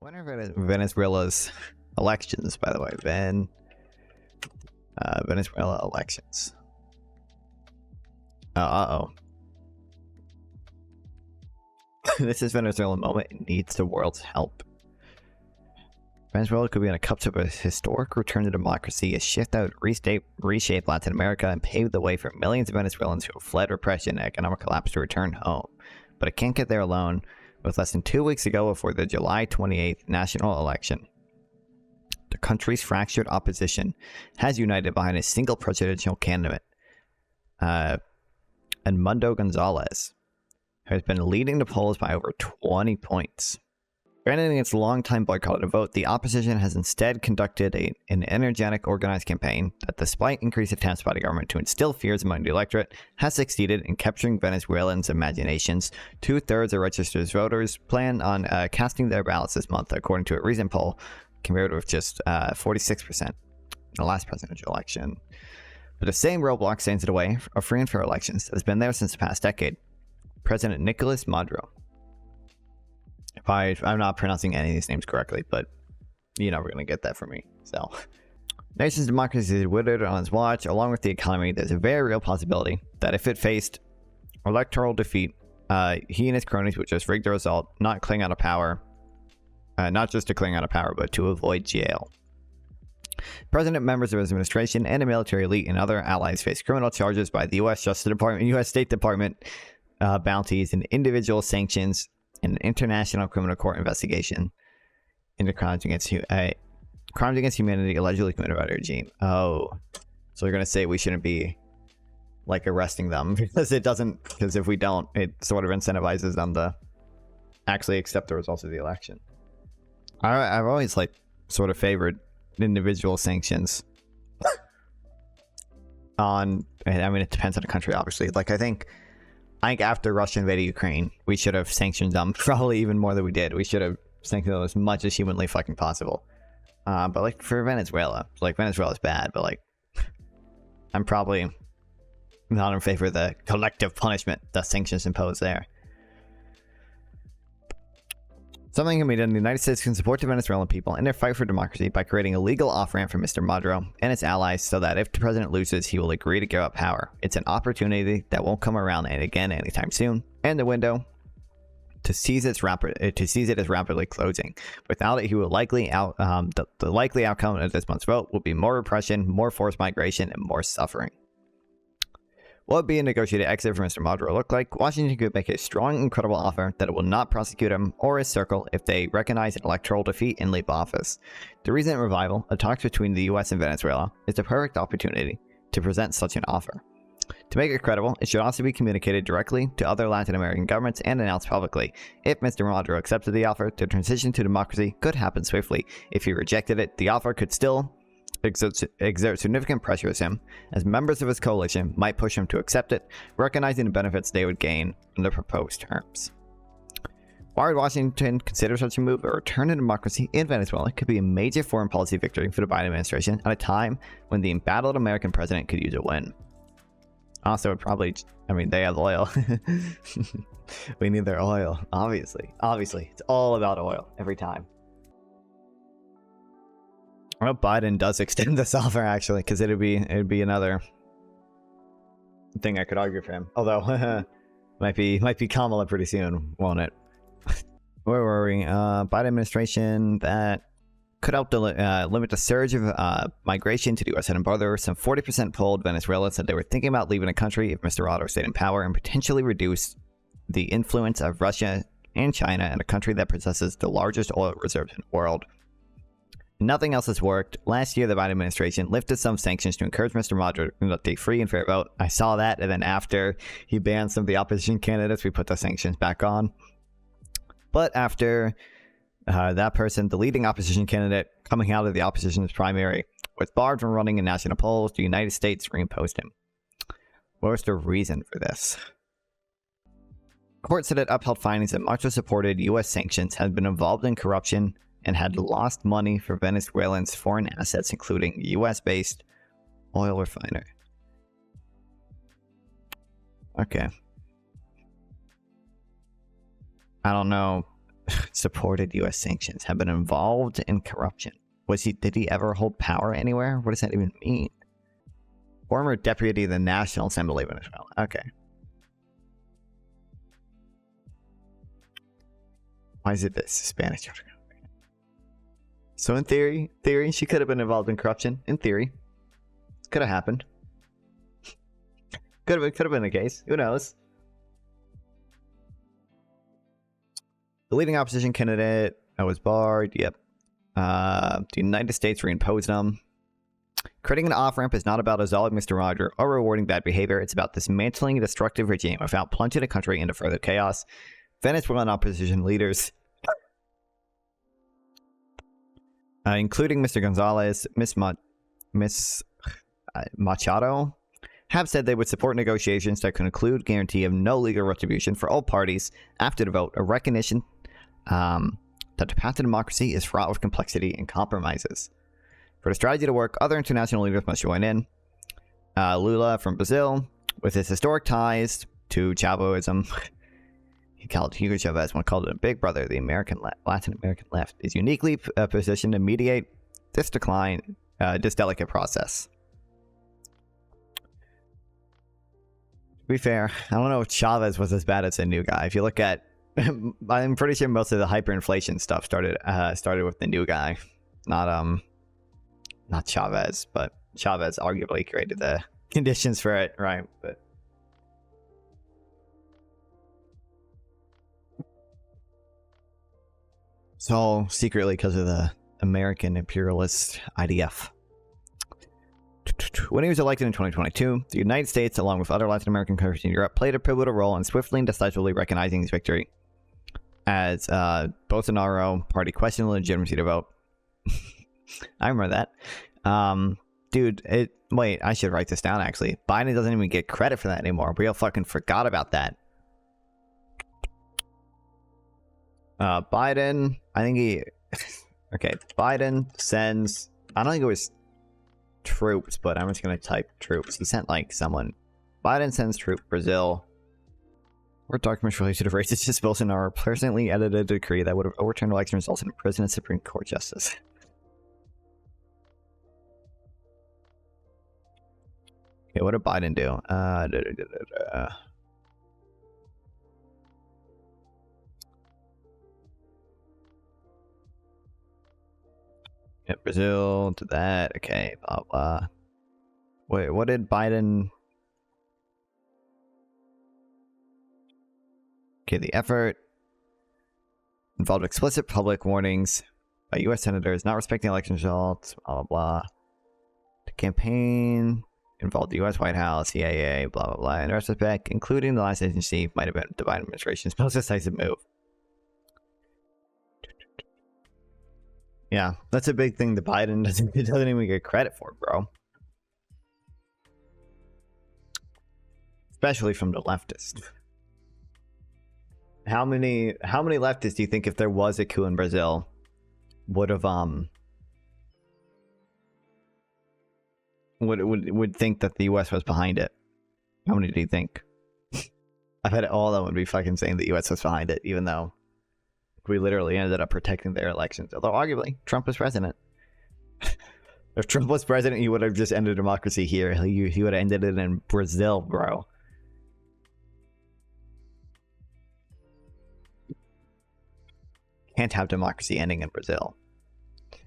When are Venezuela's elections, by the way? Venezuela elections. Uh-oh. This is Venezuelan moment. It needs the world's help. Venezuela could be on a cusp of a historic return to democracy, a shift that would reshape Latin America and pave the way for millions of Venezuelans who have fled repression and economic collapse to return home. But it can't get there alone. With less than 2 weeks ago before the July 28th national election, the country's fractured opposition has united behind a single presidential candidate, Edmundo Gonzalez, who has been leading the polls by over 20 points. Granted against a long-time boycotted vote, the opposition has instead conducted an energetic, organized campaign that, despite increased attempts by the government to instill fears among the electorate, has succeeded in capturing Venezuelans' imaginations. 2/3 of registered voters plan on casting their ballots this month, according to a recent poll, compared with just 46% in the last presidential election. But the same roadblock stands in the way of free and fair elections that has been there since the past decade. President Nicolas Maduro. I'm not pronouncing any of these names correctly, but you're never going to get that from me. So, nation's democracy is withered on his watch. Along with the economy, there's a very real possibility that if it faced electoral defeat, he and his cronies would just rig the result, not cling out of power. Not just to cling out of power, but to avoid jail. President, members of his administration, and the military elite and other allies face criminal charges by the U.S. Justice Department, U.S. State Department, bounties, and individual sanctions, an international criminal court investigation into crimes against humanity allegedly committed by the regime. Oh, so they're gonna say we shouldn't be like arresting them because if we don't, it sort of incentivizes them to actually accept the results of the election. I've always like sort of favored individual sanctions on. I mean, it depends on the country, obviously. Like I think after Russia invaded Ukraine, we should have sanctioned them probably even more than we did. We should have sanctioned them as much as humanly fucking possible. But like for Venezuela, like Venezuela's bad, but like I'm probably not in favor of the collective punishment that sanctions impose there. Something can be done. The United States can support the Venezuelan people in their fight for democracy by creating a legal off-ramp for Mr. Maduro and his allies so that if the president loses, he will agree to give up power. It's an opportunity that won't come around again anytime soon, and the window to seize it is rapidly closing. Without it, he will the likely outcome of this month's vote will be more repression, more forced migration, and more suffering. What would be a negotiated exit for Mr. Maduro look like? Washington could make a strong and credible offer that it will not prosecute him or his circle if they recognize an electoral defeat and leave office. The recent revival of talks between the US and Venezuela is the perfect opportunity to present such an offer. To make it credible, it should also be communicated directly to other Latin American governments and announced publicly. If Mr. Maduro accepted the offer, the transition to democracy could happen swiftly. If he rejected it, the offer could still exert significant pressure on him, as members of his coalition might push him to accept it, recognizing the benefits they would gain from the proposed terms. Why would Washington consider such a move? A return to democracy in Venezuela could be a major foreign policy victory for the Biden administration at a time when the embattled American president could use a win. Also, it probably, I mean, they have oil. We need their oil, obviously. Obviously, it's all about oil every time. I hope Biden does extend this offer, actually, because it'd be another thing I could argue for him. Although, might be Kamala pretty soon, won't it? Where were we? Biden administration that could help to limit the surge of migration to the U.S. southern border. Some 40% polled Venezuela said they were thinking about leaving the country if Mr. Maduro stayed in power, and potentially reduce the influence of Russia and China in a country that possesses the largest oil reserves in the world. Nothing else has worked. Last year, the Biden administration lifted some sanctions to encourage Mr. Maduro to conduct a free and fair vote. I saw that, and then after he banned some of the opposition candidates, we put the sanctions back on. But after that person, the leading opposition candidate coming out of the opposition's primary, was barred from running in national polls, the United States reimposed him. What was the reason for this? Court said it upheld findings that much of supported U.S. sanctions had been involved in corruption and had lost money for Venezuelans' foreign assets, including US-based oil refiner. Okay. I don't know supported U.S. sanctions, have been involved in corruption. Did he ever hold power anywhere? What does that even mean? Former deputy of the National Assembly of Venezuela. Okay. Why is it this Spanish? So in theory, she could have been involved in corruption. In theory, could have happened. Could have been a case. Who knows? The leading opposition candidate was barred. Yep. The United States reimposed them. Creating an off-ramp is not about absolving Mr. Roger or rewarding bad behavior. It's about dismantling a destructive regime without plunging the country into further chaos. Venezuelan opposition leaders, including Mr. Gonzalez, Miss Machado, have said they would support negotiations that could include guarantee of no legal retribution for all parties after the vote, a recognition that the path to democracy is fraught with complexity and compromises. For the strategy to work, other international leaders must join in. Lula from Brazil, with his historic ties to Chavism, Hugo Chavez once called it a big brother. The Latin American left is uniquely positioned to mediate this this delicate process. To be fair, I don't know if Chavez was as bad as the new guy. If you look at, I'm pretty sure most of the hyperinflation stuff started with the new guy, not Chavez, but Chavez arguably created the conditions for it, right? But so secretly because of the American imperialist IDF. When he was elected in 2022, the United States, along with other Latin American countries in Europe, played a pivotal role in swiftly and decisively recognizing his victory. As Bolsonaro party questioned the legitimacy to vote. I remember that. Dude, wait, I should write this down actually. Biden doesn't even get credit for that anymore. We all fucking forgot about that. Biden, I think he... Okay, Biden sends... I don't think it was troops, but I'm just going to type troops. He sent, like, someone. Biden sends troops Brazil. Or documents related to racist Bolsonaro personally edited a decree that would have overturned election results in prison and Supreme Court justice. Okay, what did Biden do? Yeah, Brazil to that. Okay, blah blah. Wait, what did Biden? Okay, the effort involved explicit public warnings by U.S. senators not respecting election results. Blah blah blah. The campaign involved the U.S. White House, CIA, blah blah blah. In retrospect, including the last agency, might have been the Biden administration's most decisive move. Yeah, that's a big thing that Biden doesn't even get credit for, bro. Especially from the leftist. How many leftists do you think, if there was a coup in Brazil, would have would think that the US was behind it? How many do you think? I bet all of them would be fucking saying the US was behind it, even though we literally ended up protecting their elections. Although arguably, Trump was president. If Trump was president, he would have just ended democracy here. He would have ended it in Brazil, bro. Can't have democracy ending in Brazil. Okay,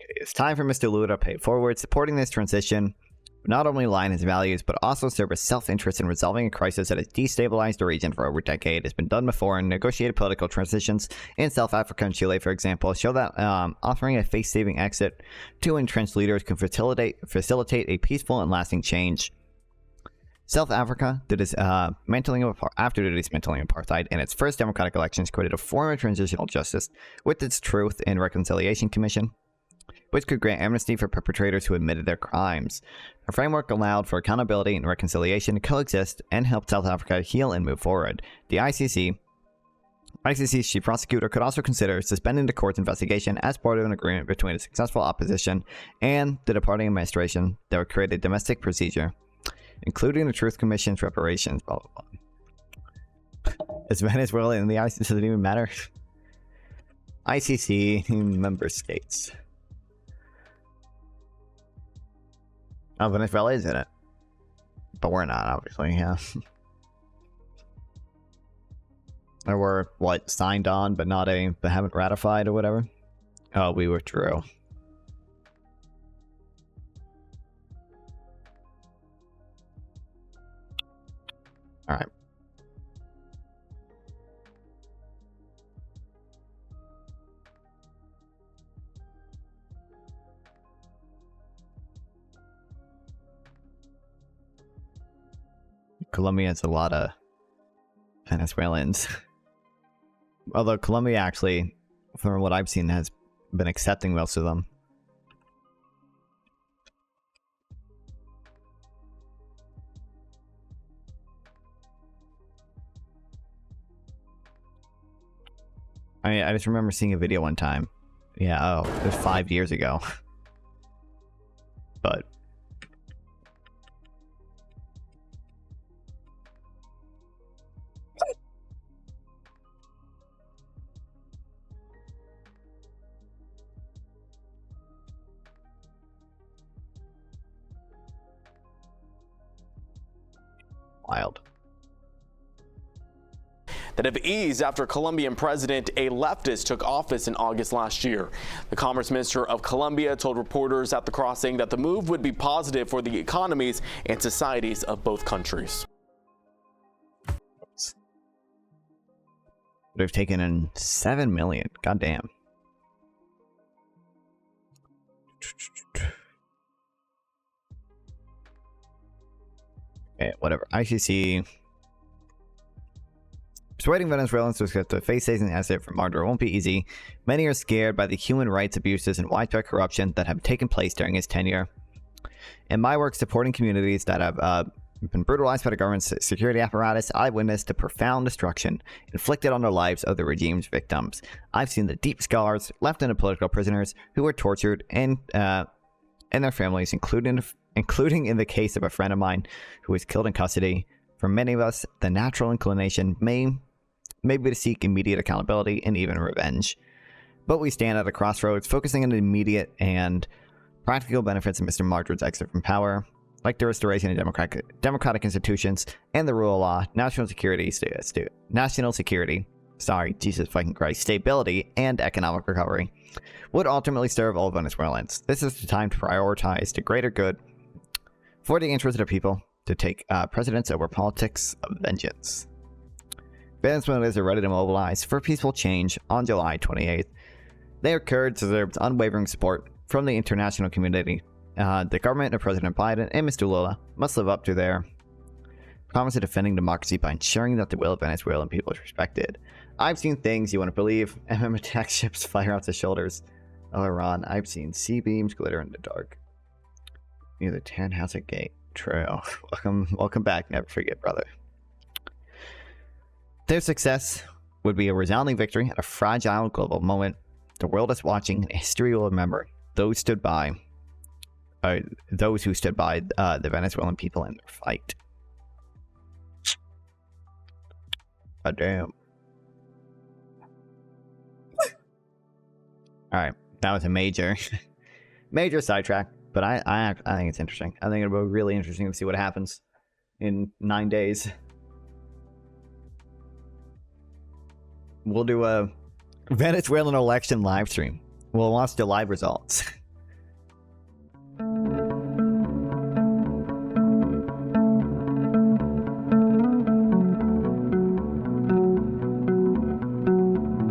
it's time for Mr. Lula to pay forward. Supporting this transition would not only align his values, but also serve as self-interest in resolving a crisis that has destabilized the region for over a decade. It's been done before in negotiated political transitions in South Africa and Chile, for example. Show that offering a face-saving exit to entrenched leaders can facilitate a peaceful and lasting change. South Africa did its dismantling of apartheid, and its first democratic elections created a form of transitional justice with its Truth and Reconciliation Commission, which could grant amnesty for perpetrators who admitted their crimes. The framework allowed for accountability and reconciliation to coexist and helped South Africa heal and move forward. The ICC's chief prosecutor could also consider suspending the court's investigation as part of an agreement between the successful opposition and the departing administration that would create a domestic procedure including the Truth Commission's reparations, blah, blah, blah. Is Venezuela in the ICC? Does it even matter? ICC member states. Oh, Venezuela is in it. But we're not, obviously, yeah. Or we're, what, signed on, but haven't ratified or whatever? Oh, we withdrew. Alright. Colombia has a lot of Venezuelans. Although Colombia actually, from what I've seen, has been accepting most of them. I just remember seeing a video one time. Yeah, oh, it was 5 years ago. But wild. That have eased after Colombian president, a leftist, took office in August last year. The Commerce Minister of Colombia told reporters at the crossing that the move would be positive for the economies and societies of both countries. They've taken in 7 million. Goddamn. Okay, whatever. ICC. Persuading Venezuelans to accept the face-saving asset from Maduro won't be easy. Many are scared by the human rights abuses and widespread corruption that have taken place during his tenure. In my work supporting communities that have been brutalized by the government's security apparatus, I witnessed the profound destruction inflicted on the lives of the regime's victims. I've seen the deep scars left in the political prisoners who were tortured and their families, including in the case of a friend of mine who was killed in custody. For many of us, the natural inclination may be to seek immediate accountability and even revenge. But we stand at a crossroads, focusing on the immediate and practical benefits of Mr. Maduro's exit from power, like the restoration of democratic institutions and the rule of law, national security, stability, and economic recovery would ultimately serve all Venezuelans. This is the time to prioritize the greater good for the interest of the people, to take precedence over politics of vengeance. Venezuelans are ready to mobilize for peaceful change on July 28th. Their courage deserves unwavering support from the international community. The government of President Biden and Mr. Lula must live up to their promise of defending democracy by ensuring that the will of Venezuelan people is respected. I've seen things you wouldn't believe. MM attack ships fire off the shoulders of Iran. I've seen sea beams glitter in the dark near the Tannhauser Gate. True. Welcome back. Never forget, brother. Their success would be a resounding victory at a fragile global moment. The world is watching, and history will remember those who stood by the Venezuelan people in their fight. God damn. All right, that was a major sidetrack, but I think it's interesting. I think it'll be really interesting to see what happens in 9 days. We'll do a Venezuelan election live stream. We'll watch the live results.